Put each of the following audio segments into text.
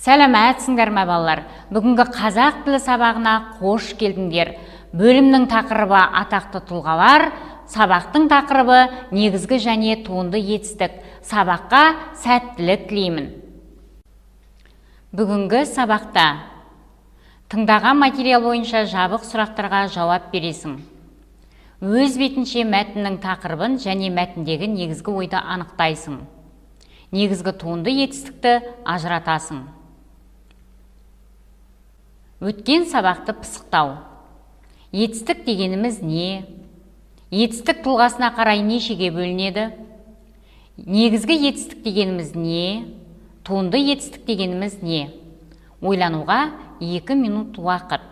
Сәлеметсіңдер ме балалар? Бүгінгі қазақ тілі сабағына қош келдіңдер. Бөлімнің тақырыбы атақты тұлғалар, сабақтың тақырыбы негізгі және туынды етістік. Сабаққа сәттілік тілеймін. Бүгінгі сабақта тыңдаған материал бойынша жабық сұрақтарға жауап бересің. Өз бетінше мәтіннің тақырыбын және мәтіндегі негізгі ойды анықтайсың. Негізгі туынды етістікті ажыратасың. Өткен сабақты пысықтау. Етістік дегеніміз не? Етістік тұлғасына қарай нешеге бөлінеді? Негізгі етістік дегеніміз не? Туынды етістік дегеніміз не? Ойлануға 2 минут уақыт.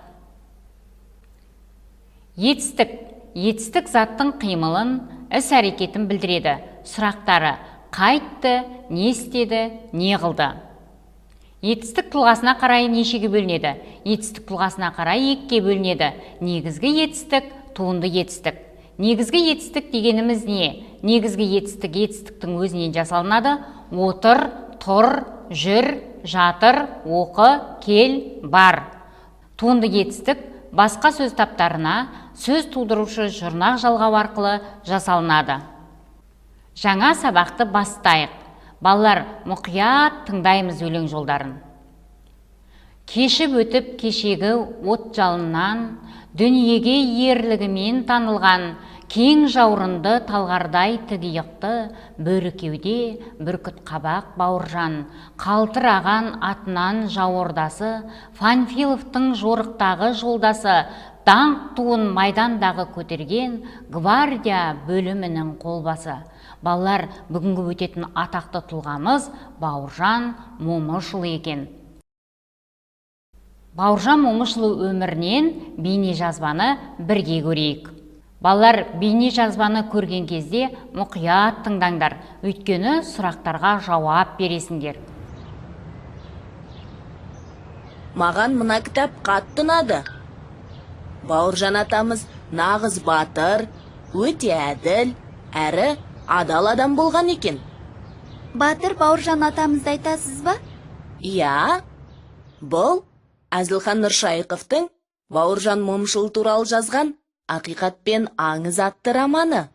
Етістік заттың қимылын, іс-әрекетін білдіреді. Сұрақтары: қайтты, не істеді, не қылды? Етістік тұлғасына қарай нешеге бөлінеді? Етістік тұлғасына қарай 2-ге бөлінеді. Негізгі етістік, туынды етістік. Негізгі етістік дегеніміз не? Негізгі етістік етістіктің өзінен жасалынады. Отыр, тұр, жүр, жатыр, оқы, кел, бар. Туынды етістік басқа сөз таптарына сөз тудырушы жұрнақ жалғау арқылы жасалынады. Жаңа сабақты бастайық. Балалар, мұқият тыңдаймыз өлең жолдарын. Кешіп өтіп кешегі от жалыннан, дүниеге ерлігімен танылған, кең жаурынды талғардай тігійықты, бөрі кеуде, бүркіт қабақ бауыржан, қалтыраған атынан жауырдасы, Панфиловтың жорықтағы жолдасы, даңқ туын майдандағы көтерген, гвардия бөлімінің қолбасы. Балалар, бүгінгі өтетін атақты тұлғамыз Бауыржан Момышұлы екен. Бауыржан Момышұлы өмірінен бейне жазбаны бірге көрейік. Балалар, бейне жазбаны көрген кезде мұқият тыңдаңдар, өйткені сұрақтарға жауап бересіңдер. Маған мына кітап қатты ұнады. Бауыржан атамыз нағыз батыр, өте әділ, әрі адал адам болған екен. Батыр Бауыржан атамызды айтасыз ба? Иә, бұл Әзілхан Нұршайықовтың Бауыржан Момышұлы туралы жазған «Ақиқат пен аңыз» атты романы.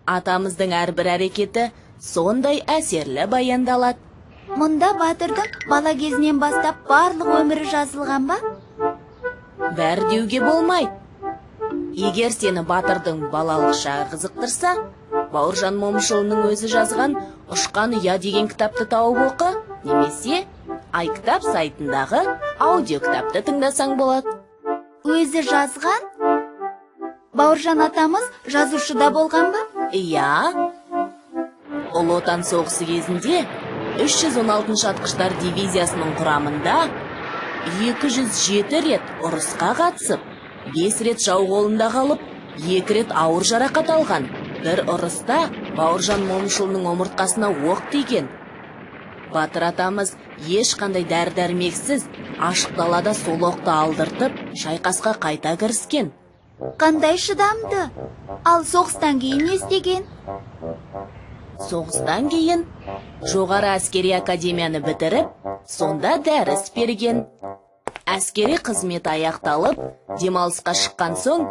Атамыздың әрбір әрекеті сондай әсерлі баяндалады. Мұнда батырдың бала кезінен бастап барлық өмірі жазылған ба? Бәр деуге болмайды. Егер сені батырдың балалық шағы қызықтырса, Бауыржан Момышұлының өзі жазған «Ұшқан ұя» деген кітапты тауып оқы, немесе Ай кітап сайтындағы аудио кітапты тыңдасаң болады. Өзі жазған? Бауыржан атамыз жазушыда болған ба? Иә. Ұлы Отан соғысы кезінде 316 атқыштар дивизиясының құрамында 207 рет ұрысқа қатысып, 5 рет жау қолында қалып, 2 рет ауыр жарақат алған. Бір ұрыста Бауыржан Момышұлының омыртқасына оқ тиген. Батыр атамыз ешқандай дәрі-дәрмексіз ашық далада сол оқты алдыртып, шайқасқа қайта кіріскен. Қандай шыдамды? Ал соғыстан кейін не істеген? Соғыстан кейін жоғары әскери академияны бітіріп, сонда дәріс берген. Әскери қызмет аяқталып, демалысқа шыққан соң,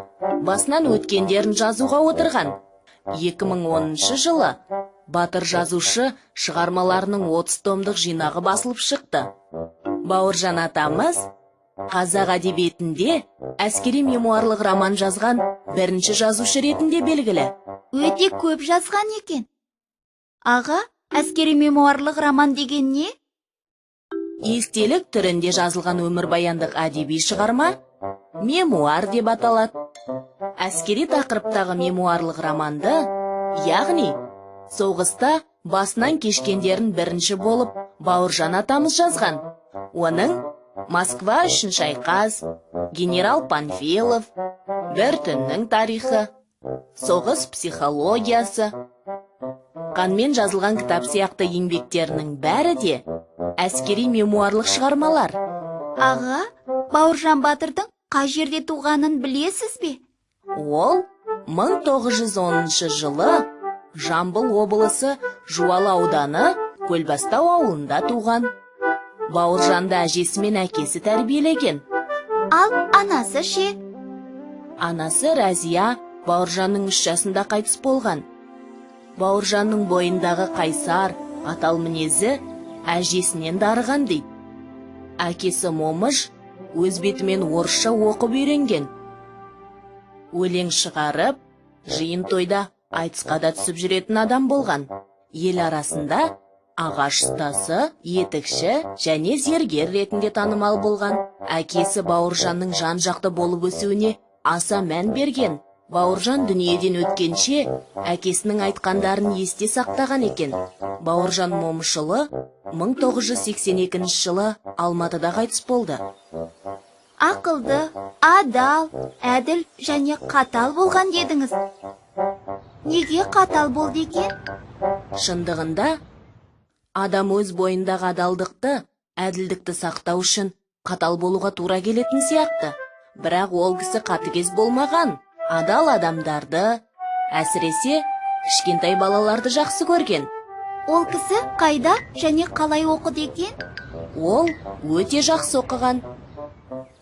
басынан өткендерін жазуға отырған. 2010 жылы батыр жазушы шығармаларының 30 томдық жинағы басылып шықты. Бауыржан атамыз қазақ әдебиетінде әскери мемуарлық роман жазған бірінші жазушы ретінде белгілі. Өте көп жазған екен. Аға, әскери мемуарлық роман деген не? Естелік түрінде жазылған өмірбаяндық әдеби шығарма мемуар деп аталады. Әскери тақырыптағы мемуарлық романды, яғни соғыста басынан кешкендерін бірінші болып Бауыржан атамыз жазған. Оның Москва үшін шайқас, генерал Панфилов, бір түннің тарихы, соғыс психологиясы, қанмен жазылған кітап сияқты еңбектерінің бәрі де әскери мемуарлық шығармалар. Аға, Бауыржан батырдың қай жерде туғанын білесіз бе? Ол 1910 жылы Жамбыл облысы Жуалы ауданы Көлбастау ауылында туған. Бауыржанды әжесі мен әкесі тәрбиелеген. Ал анасы ше? Анасы Рәзия Бауыржанның 3 жасында қайтыс болған. Бауыржанның бойындағы қайсар, атал мінезі әжесінен дарыған дейді. Әкесі Момыш өз бетімен орысша оқып үйренген. Өлең шығарып, жиын тойда айтысқа да түсіп жүретін адам болған. Ел арасында ағаш ұстасы, етікші және зергер ретінде танымал болған. Әкесі Бауыржанның жан-жақты болып өсуіне аса мән берген. Бауыржан дүниеден өткенше әкесінің айтқандарын есте сақтаған екен. Бауыржан Момышұлы 1982 жылы Алматыда қайтыс болды. Ақылды, адал, әділ және қатал болған дедіңіз. Неге қатал болды екен? Шындығында, адам өз бойындағы адалдықты, әділдікті сақтау үшін қатал болуға тура келетін сияқты. Бірақ ол кісі қатыгез болмаған. Адал адамдарды, әсіресе кішкентай балаларды жақсы көрген. Ол кісі қайда және қалай оқыды екен? Ол өте жақсы оқыған.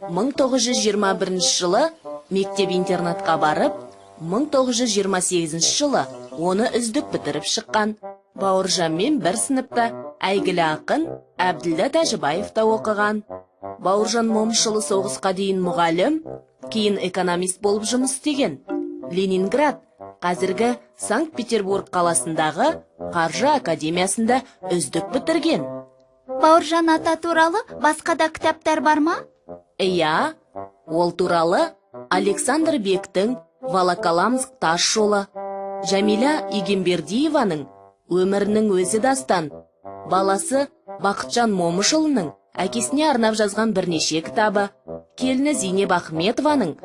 1921 жылы мектеп-интернатқа барып, 1928 жылы оны үздік бітіріп шыққан. Бауыржанмен бір сыныпта әйгілі ақын Әбділда Тәжібаев та оқыған. Бауыржан Момышұлы соғысқа дейін мұғалім, кейін экономист болып жұмыс істеген. Ленинград, қазіргі Санкт-Петербург қаласындағы Қаржы академиясында үздік бітірген. Бауыржан ата туралы басқа да кітаптар бар ма? Иә, ол туралы Александр Бектің Волоколамск тас жолы, Жәмила Игембердиеваның Өмірінің өзі дастан, баласы Бақытжан Момышұлының әкесіне арнап жазған бірнеше кітабы, келіні Зейнеп Ахметованың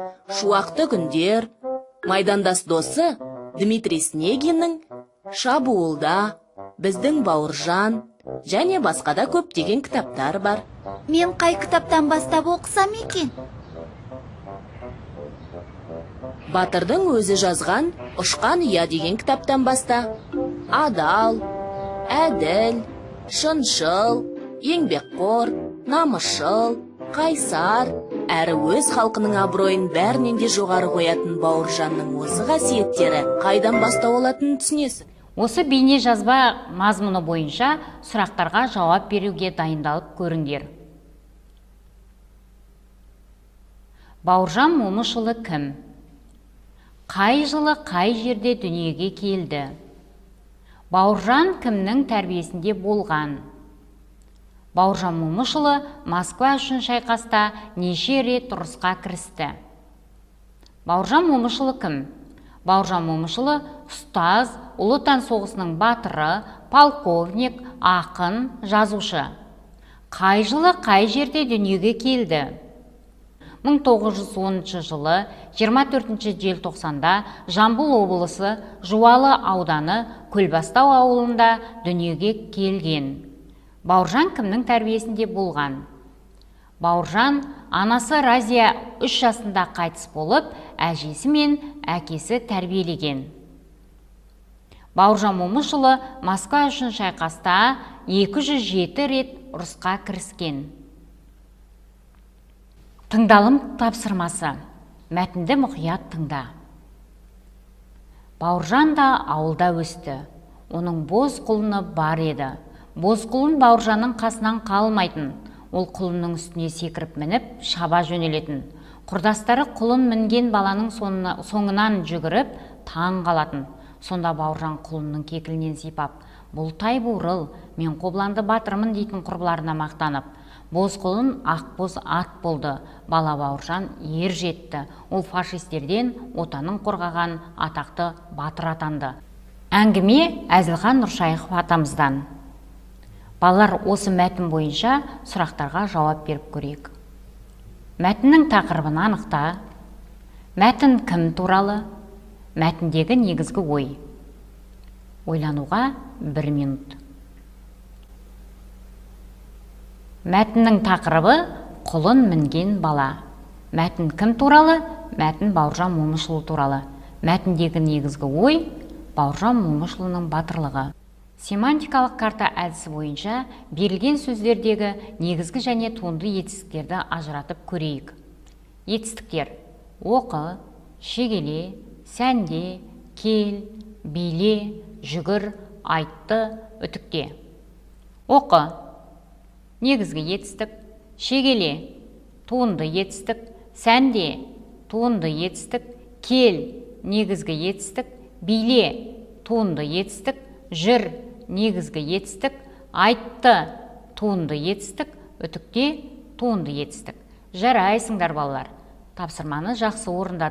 Шуақты күндер, майдандас досы Дмитрий Снегиннің Шабуылда, Біздің Бауыржан және басқа да көптеген кітаптар бар. Мен қай кітаптан бастап оқысам екен? Батырдың өзі жазған Ұшқан ұя деген кітаптан баста. Адал, әділ, шыншыл, еңбекқор, намысшыл, қайсар, әрі өз халқының абыройын бәрінен де жоғары қоятын Бауыржанның осы қасиеттері қайдан бастау алатынын түсінесің. Осы бейне жазба мазмұны бойынша сұрақтарға жауап беруге дайындалып көріңдер. Бауыржан Момышұлы кім? Қай жылы қай жерде дүниеге келді? Бауыржан кімнің тәрбиесінде болған? Бауыржан Момышұлы Москва үшін шайқаста неше рет ұрысқа кірісті? Бауыржан Момышұлы кім? Бауыржан Момышұлы ұстаз, Ұлы Отан соғысының батыры, полковник, ақын, жазушы. Қай жылы қай жерде дүниеге келді? 1910 жылы 24 желтоқсанда Жамбыл облысы Жуалы ауданы Көлбастау ауылында дүниеге келген. Бауыржан кімнің тәрбиесінде болған? Бауыржан анасы Разия 3 жасында қайтыс болып, әжесі мен әкесі тәрбиелеген. Бауыржан Момышұлы Москва үшін шайқаста 207 рет ұрысқа кіріскен. Тыңдалым тапсырмасы. Мәтінді мұқият тыңда. Бауыржан да ауылда өсті. Оның боз құлыны бар еді. Боз құлын Бауыржанның қасынан қалмайтын. Ол құлынның үстіне секіріп мініп, шаба жөнелетін. Құрдастары құлын мінген баланың соңынан жүгіріп, таң қалатын. Сонда Бауыржан құлынның кекілінен сипап, «Бұлтай бурыл, мен Қобланды батырмын» дейтін құрбыларына мақтанып. Боз құлын ақбоз ат болды. Бала Бауыржан ер жетті. Ол фашистерден отанын қорғаған атақты батыр атанды. Әңгіме Әзілхан Нұршайықов атамыздан. Балалар, осы мәтін бойынша сұрақтарға жауап беріп көрейік. Мәтіннің тақырыбын анықта. Мәтін кім туралы? Мәтіндегі негізгі ой. Ойлануға 1 минут. Мәтіннің тақырыбы құлын мінген бала. Мәтін кім туралы? Мәтін Бауыржан Момышұлы туралы. Мәтіндегі негізгі ой Бауыржан Момышұлының батырлығы. Семантикалық карта әдісі бойынша берілген сөздердегі негізгі және туынды етістіктерді ажыратып көрейік. Етістіктер: оқы, шегеле, сәнде, кел, биле, жүгір, айтты, үтікте. Оқы негізгі етістік, шегеле туынды етістік, сәнде туынды етістік, кел негізгі етістік, биле туынды етістік, жүр негізгі етістік, айтты туынды етістік, үтікте туынды етістік. Жарайсыңдар балалар. Тапсырманы жақсы орындадыңдар.